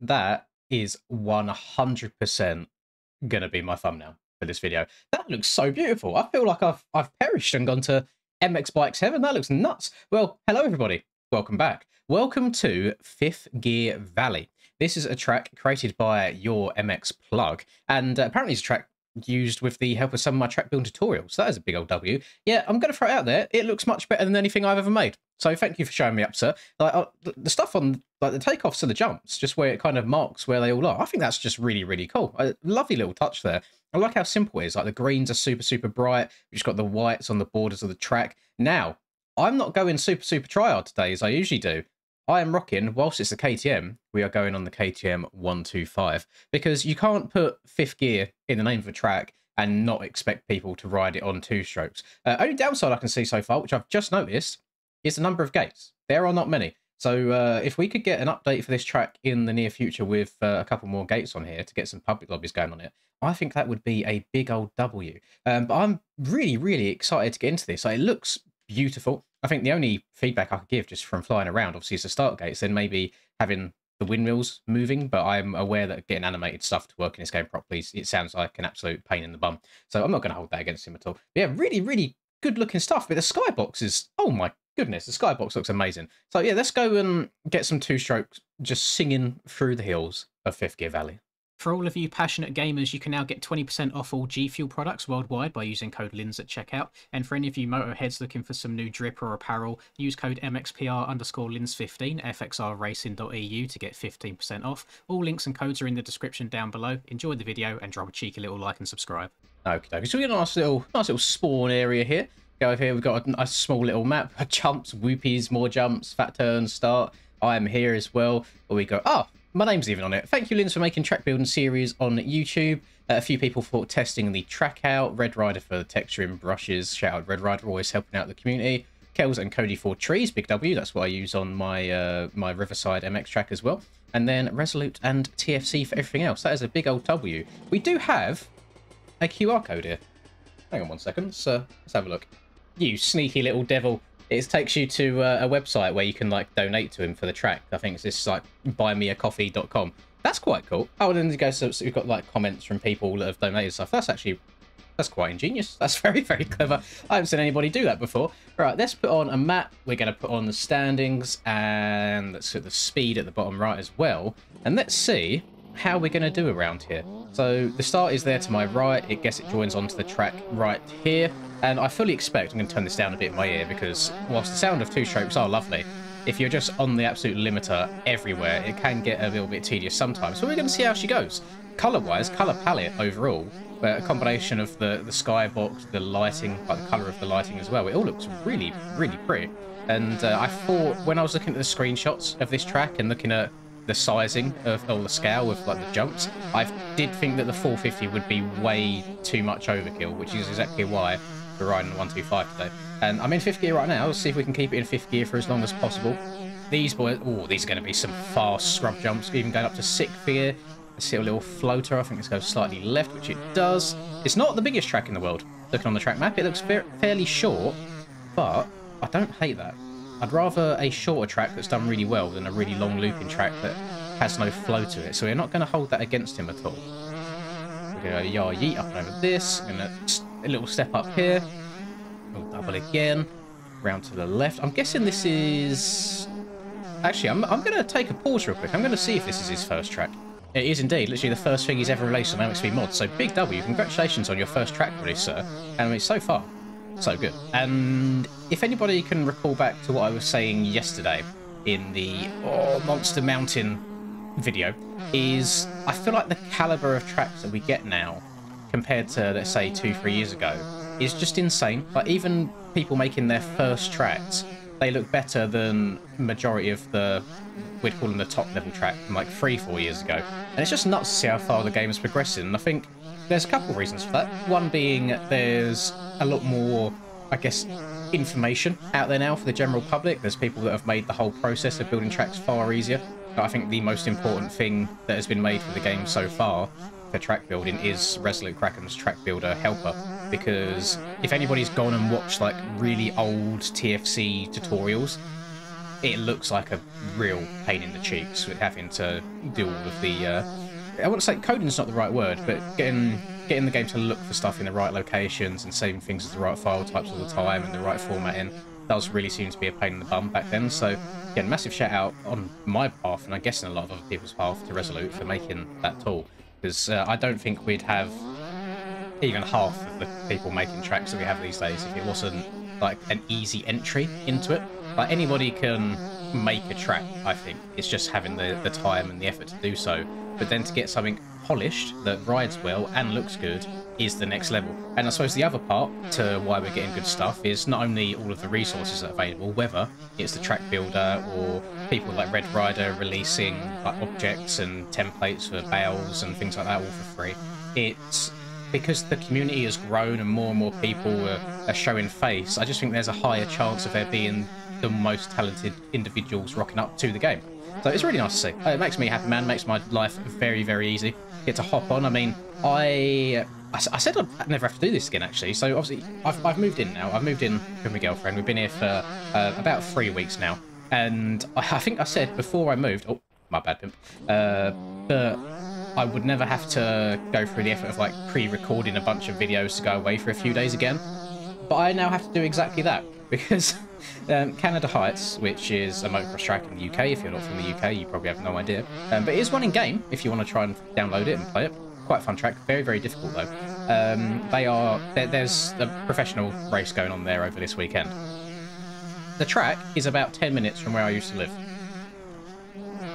That is 100% gonna be my thumbnail for this video. That looks so beautiful. I feel like I've perished and gone to MX Bikes heaven. That looks nuts. Well, hello everybody. Welcome back. Welcome to Fifth Gear Valley. This is a track created by Your MX Plug, and apparently it's a track used with the help of some of my track building tutorials. So that is a big old W. Yeah, I'm going to throw it out there. It looks much better than anything I've ever made. So thank you for showing me up, sir. Like the stuff on like the takeoffs and the jumps, just where it kind of marks where they all are. I think that's just really, really cool. A lovely little touch there. I like how simple it is. Like the greens are super, super bright. We've just got the whites on the borders of the track. Now, I'm not going super, super tryhard today as I usually do. I am rocking, whilst it's the KTM, we are going on the KTM 125 because you can't put fifth gear in the name of a track and not expect people to ride it on two strokes. Only downside I can see so far, which I've just noticed, is the number of gates. There are not many. So if we could get an update for this track in the near future with a couple more gates on here to get some public lobbies going on it, I think that would be a big old W. But I'm really, really excited to get into this. It looks beautiful. I think the only feedback I could give just from flying around, obviously, is the start gates, then maybe having the windmills moving, but I'm aware that getting animated stuff to work in this game properly, it sounds like an absolute pain in the bum. So I'm not going to hold that against him at all. But yeah, really, really good looking stuff. But the skybox is, oh my goodness, the skybox looks amazing. So yeah, let's go and get some two strokes just singing through the hills of Fifth Gear Valley. For all of you passionate gamers, you can now get 20% off all G Fuel products worldwide by using code LINS at checkout. And for any of you motorheads looking for some new drip or apparel, use code MXPR_LINS15 fxrracing.eu to get 15% off. All links and codes are in the description down below. Enjoy the video and drop a cheeky little like and subscribe. Okay, so we've got a nice little spawn area here. Go over here, we've got a small little map. Jumps, whoopies, more jumps, fat turns, start. I am here as well. Where we go, oh, my name's even on it. Thank you, Lins, for making track building series on YouTube. A few people for testing the track out. Red Rider for the texturing brushes. Shout out Red Rider, always helping out the community. Kells and Cody for trees. Big W. That's what I use on my my Riverside MX track as well. And then Resolute and TFC for everything else. That is a big old W. We do have a QR code here. Hang on one second. So let's have a look. You sneaky little devil. It takes you to a website where you can like donate to him for the track. I think it's this like buymeacoffee.com. That's quite cool. Oh, and then so we've got like comments from people that have donated stuff. That's quite ingenious. That's very, very clever. I haven't seen anybody do that before. Right, let's put on a map. We're going to put on the standings and let's put the speed at the bottom right as well. And let's see how we're going to do around here. So the start is there to my right. I guess it joins onto the track right here. And I fully expect, I'm going to turn this down a bit in my ear because whilst the sound of two strokes are lovely, if you're just on the absolute limiter everywhere, it can get a little bit tedious sometimes. So we're going to see how she goes. Colour-wise, colour palette overall, a combination of the skybox, the lighting, like the colour of the lighting as well, it all looks really, really pretty. And I thought when I was looking at the screenshots of this track and looking at the sizing of all the scale of like the jumps, I did think that the 450 would be way too much overkill, which is exactly why we're riding 125 today. And I'm in fifth gear right now. Let's see if we can keep it in fifth gear for as long as possible. These boys, oh, these are going to be some fast scrub jumps, even going up to sixth gear. Let's see a little floater. I think this goes slightly left, which it does. It's not the biggest track in the world. Looking on the track map, it looks fairly short, but I don't hate that. I'd rather a shorter track that's done really well than a really long looping track that has no flow to it. So we're not going to hold that against him at all. We're going to go yeet up and over this. We're going to a little step up here. We'll double again. Round to the left. I'm guessing this is... Actually, I'm going to take a pause real quick. I'm going to see if this is his first track. It is indeed. Literally the first thing he's ever released on MXV Mods. So big W. Congratulations on your first track release, sir. And I mean, so far, so good. And if anybody can recall back to what I was saying yesterday in the Monster Mountain video, is I feel like the caliber of tracks that we get now compared to, let's say, 2-3 years ago, is just insane. Like, even people making their first tracks, they look better than majority of the, we'd call them the top level track from like 3-4 years ago. And it's just nuts to see how far the game is progressing. And I think there's a couple of reasons for that. One being there's a lot more, I guess, information out there now for the general public. There's people that have made the whole process of building tracks far easier. But I think the most important thing that has been made for the game so far for track building is Resolute Kraken's Track Builder Helper, because if anybody's gone and watched like really old TFC tutorials, it looks like a real pain in the cheeks with having to do all of the I wouldn't say coding's not the right word, but getting the game to look for stuff in the right locations and saving things as the right file types all the time and the right formatting does really seem to be a pain in the bum back then. So again, massive shout out on my path, and I guess in a lot of other people's path, to Resolute for making that tool, because I don't think we'd have even half of the people making tracks that we have these days if it wasn't like an easy entry into it. Like, anybody can make a track, I think. It's just having the time and the effort to do so. But then to get something polished that rides well and looks good is the next level. And I suppose the other part to why we're getting good stuff is not only all of the resources that are available, whether it's the track builder or people like Red Rider releasing like objects and templates for bales and things like that all for free. It's because the community has grown and more people are showing face. I just think there's a higher chance of there being the most talented individuals rocking up to the game. So it's really nice to see. It makes me happy, man. It makes my life very, very easy. Get to hop on. I mean, I said I'd never have to do this again, actually. So obviously, I've moved in now. I've moved in with my girlfriend. We've been here for about 3 weeks now. And I think I said before I moved, oh, my bad, pimp, that I would never have to go through the effort of like pre-recording a bunch of videos to go away for a few days again. But I now have to do exactly that, because Canada Heights, which is a motocross track in the UK, if you're not from the UK, you probably have no idea. But it is one in game if you want to try and download it and play it. Quite a fun track, very, very difficult though. There's a professional race going on there over this weekend. The track is about 10 minutes from where I used to live.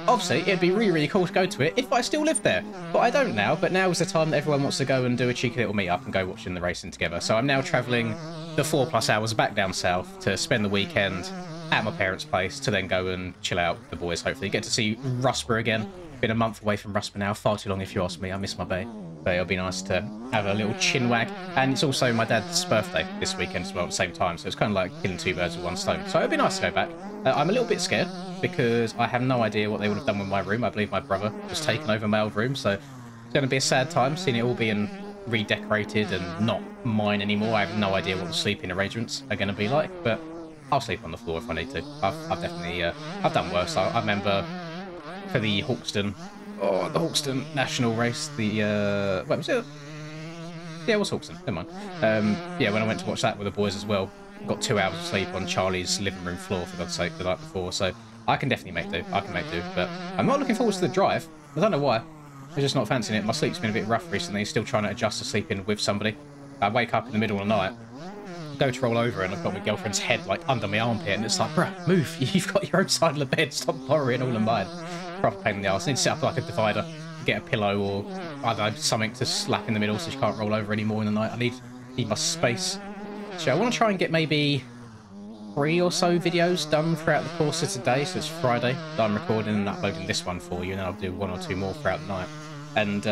Obviously, it'd be really, really cool to go to it if I still lived there. But I don't now, but now is the time that everyone wants to go and do a cheeky little meet-up and go watching the racing together. So I'm now travelling the 4+ hours back down south to spend the weekend at my parents' place to then go and chill out with the boys, hopefully. Get to see Rusper again. Been a month away from Rusper now, far too long if you ask me. I miss my bay. But it'll be nice to have a little chin wag. And it's also my dad's birthday this weekend as well at the same time, so it's kind of like killing 2 birds with 1 stone. So it'll be nice to go back. I'm a little bit scared because I have no idea what they would have done with my room. I believe my brother was taken over my old room, so it's going to be a sad time seeing it all being redecorated and not mine anymore. I have no idea what the sleeping arrangements are going to be like, but I'll sleep on the floor if I need to. I've definitely I've done worse. I remember for the Hawkstone National race, the what was it? Yeah, it was Hawkstone. Never mind. Yeah, when I went to watch that with the boys as well, got 2 hours of sleep on Charlie's living room floor, for God's sake, the night before. So I can definitely make do. I can make do, but I'm not looking forward to the drive. I don't know why. I'm just not fancying it. My sleep's been a bit rough recently. Still trying to adjust to sleeping with somebody. I wake up in the middle of the night, go to roll over, and I've got my girlfriend's head like under my armpit, and it's like, bruh, move. You've got your own side of the bed. Stop borrowing all of mine. Proper pain in the arse. I need to set up like a divider, get a pillow or I don't know, something to slap in the middle so she can't roll over anymore in the night. I need my space. So I want to try and get maybe 3 or so videos done throughout the course of today. So it's Friday that I'm recording and uploading this one for you, and then I'll do 1 or 2 more throughout the night. And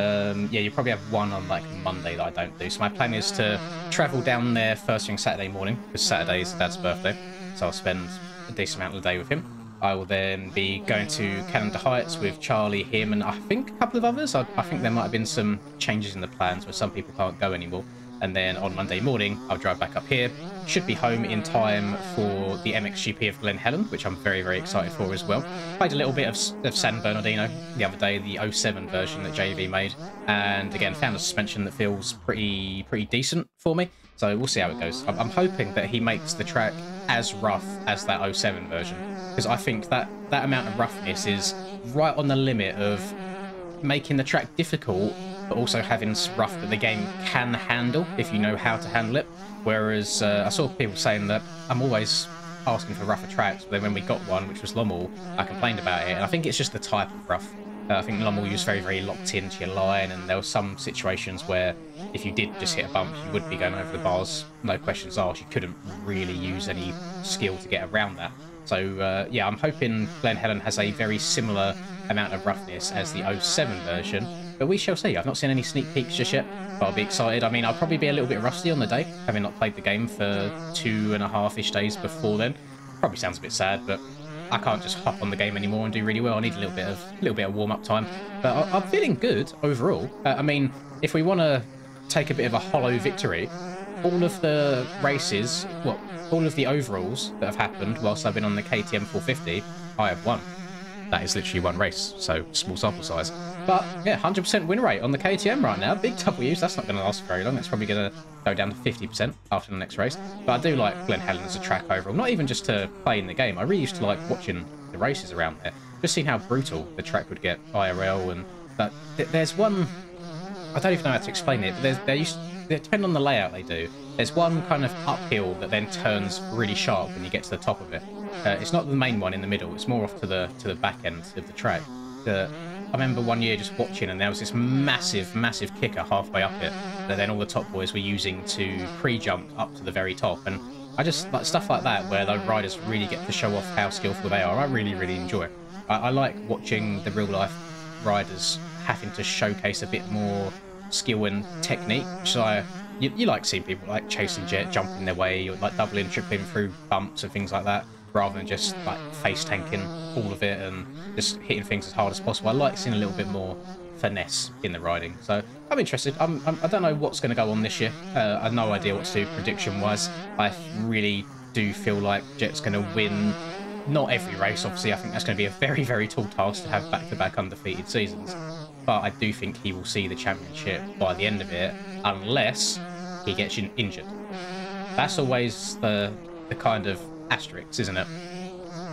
yeah, you probably have 1 on like Monday that I don't do. So my plan is to travel down there first thing Saturday morning, because Saturday is Dad's birthday. So I'll spend a decent amount of the day with him. I will then be going to Canada Heights with Charlie, him, and I think a couple of others. I think there might have been some changes in the plans where some people can't go anymore. And then on Monday morning, I'll drive back up here. Should be home in time for the MXGP of Glen Helen, which I'm very, very excited for as well. Played a little bit of San Bernardino the other day, the 07 version that JV made. And again, found a suspension that feels pretty decent for me. So we'll see how it goes. I'm hoping that he makes the track as rough as that 07 version, because I think that amount of roughness is right on the limit of making the track difficult, but also having rough that the game can handle if you know how to handle it. Whereas I saw people saying that I'm always asking for rougher tracks, but then when we got one, which was Lommel, I complained about it, and I think it's just the type of rough. I think Lommel was very, very locked into your line, and there were some situations where if you did just hit a bump, you would be going over the bars, no questions asked. You couldn't really use any skill to get around that. So yeah, I'm hoping Glen Helen has a very similar amount of roughness as the 07 version, but we shall see. I've not seen any sneak peeks just yet, but I'll be excited. I mean, I'll probably be a little bit rusty on the day, having not played the game for 2.5-ish days before then. Probably sounds a bit sad, but I can't just hop on the game anymore and do really well. I need a little bit of warm-up time, but I'm feeling good overall. I mean, if we want to take a bit of a hollow victory, all of the races, well, all of the overalls that have happened whilst I've been on the KTM 450, I have won. That is literally one race, so small sample size. But yeah, 100% win rate on the KTM right now. Big W's. That's not going to last very long. It's probably going to go down to 50% after the next race. But I do like Glen Helen as a track overall. Not even just to play in the game. I really used to like watching the races around there. Just seeing how brutal the track would get IRL. And that there's one, I don't even know how to explain it, but depending on the layout they do, there's one kind of uphill that then turns really sharp when you get to the top of it. It's not the main one in the middle, it's more off to the back end of the track. I remember one year just watching, and there was this massive kicker halfway up it that then all the top boys were using to pre-jump up to the very top. And I just like stuff like that where the riders really get to show off how skillful they are. I really enjoy it. I like watching the real life riders having to showcase a bit more skill and technique, which you like seeing people like Chase and Jet jumping their way, or like doubling, tripling through bumps and things like that, rather than just like face tanking all of it and just hitting things as hard as possible. I like seeing a little bit more finesse in the riding, so I'm interested. I don't know what's going to go on this year. I have no idea what to do prediction wise. I really do feel like Jet's going to win not every race, obviously. I think that's going to be a very tall task to have back-to-back undefeated seasons, but I do think he will see the championship by the end of it, unless he gets injured. That's always the kind of asterisk, isn't it,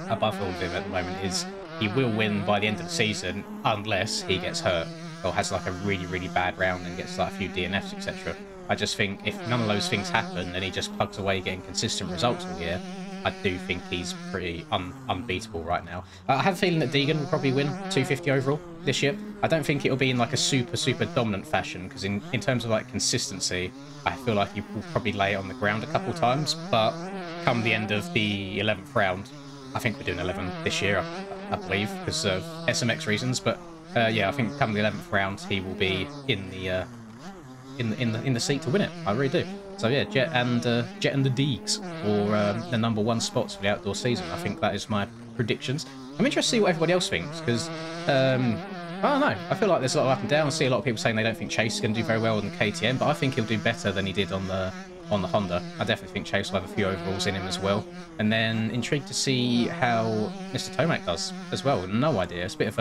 above all of him at the moment, is he will win by the end of the season unless he gets hurt or has like a really bad round and gets like a few DNFs, etc. I just think if none of those things happen and he just plugs away getting consistent results all year, I do think he's pretty unbeatable right now. I have a feeling that Deegan will probably win 250 overall this year. I don't think it'll be in like a super dominant fashion, because in terms of like consistency, I feel like he will probably lay it on the ground a couple times, but come the end of the 11th round, I think we're doing 11 this year, I believe, because of SMX reasons, but yeah, I think come the 11th round, he will be in the seat to win it. I really do. So yeah, Jet and the Deegs for the #1 spots for the outdoor season. I think that is my predictions. I'm interested to see what everybody else thinks, because I don't know. I feel like there's a lot of up and down. I see a lot of people saying they don't think Chase is going to do very well on the KTM, but I think he'll do better than he did on the Honda. I definitely think Chase will have a few overalls in him as well. And then intrigued to see how Mr. Tomac does as well. No idea. It's a bit of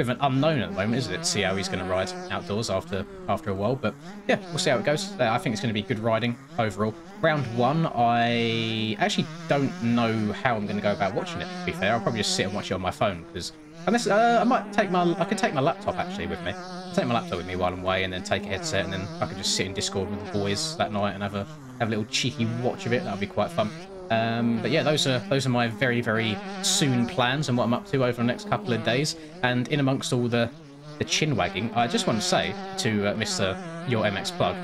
an unknown at the moment, isn't it, to see how he's going to ride outdoors after a while. But yeah, we'll see how it goes. I think it's going to be good riding overall. Round 1, I actually don't know how I'm going to go about watching it, to be fair. I'll probably just sit and watch it on my phone, because unless I could take my laptop actually with me. I'll take my laptop with me while I'm away, and then take a headset, and then I could just sit in Discord with the boys that night and have a little cheeky watch of it. That'll be quite fun. But yeah, those are my very soon plans and what I'm up to over the next couple of days. And in amongst all the chin wagging, I just want to say to Mr. Your MX Plug,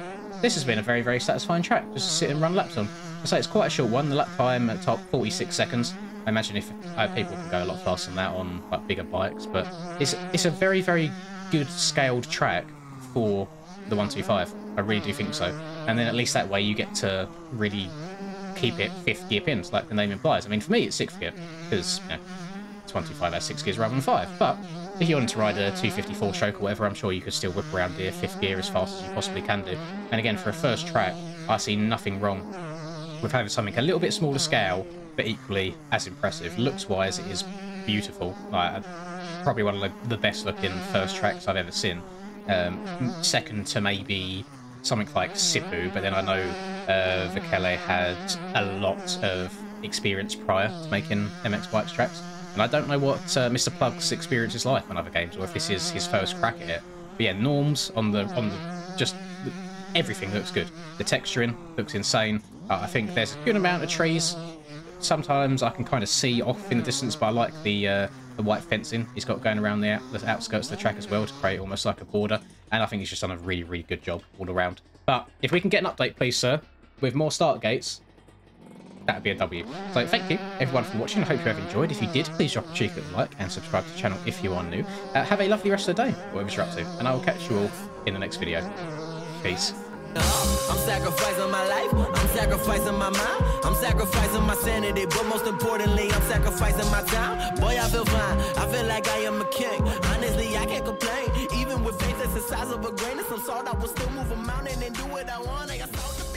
this has been a very satisfying track just to sit and run laps on. I say it's quite a short one. The lap time at top 46 seconds. I imagine if people can go a lot faster than that on like bigger bikes, but it's a very good scaled track for the 125. I really do think so. And then at least that way you get to really keep it 5th gear pins, like the name implies. I mean, for me, it's 6th gear, because, you know, 125 has 6 gears rather than 5. But if you wanted to ride a 254 stroke or whatever, I'm sure you could still whip around the 5th gear as fast as you possibly can do. And again, for a first track, I see nothing wrong with having something a little bit smaller scale, but equally as impressive. Looks-wise, it is beautiful. Like, probably one of the best-looking first tracks I've ever seen. Second to maybe something like Sipu, but then I know Vakele had a lot of experience prior to making MX Bikes tracks, and I don't know what Mr. Plug's experience is like on other games, or if this is his first crack at it. But yeah, norms on the just everything looks good. The texturing looks insane. I think there's a good amount of trees. Sometimes I can kind of see off in the distance, but I like the white fencing he's got going around the outskirts of the track as well to create almost like a border. And I think he's just done a really good job all around. But if we can get an update, please, sir, with more start gates, that'd be a W. So thank you, everyone, for watching. I hope you have enjoyed. If you did, please drop a cheeky little like and subscribe to the channel if you are new. Have a lovely rest of the day, whatever you're up to. And I will catch you all in the next video. Peace. I'm sacrificing my life, I'm sacrificing my mind, I'm sacrificing my sanity, but most importantly, I'm sacrificing my time. Boy, I feel fine, I feel like I am a king. Honestly, I can't complain. Even with faith that's the size of a grain of some salt, I will still move a mountain and do what I want. I got salt.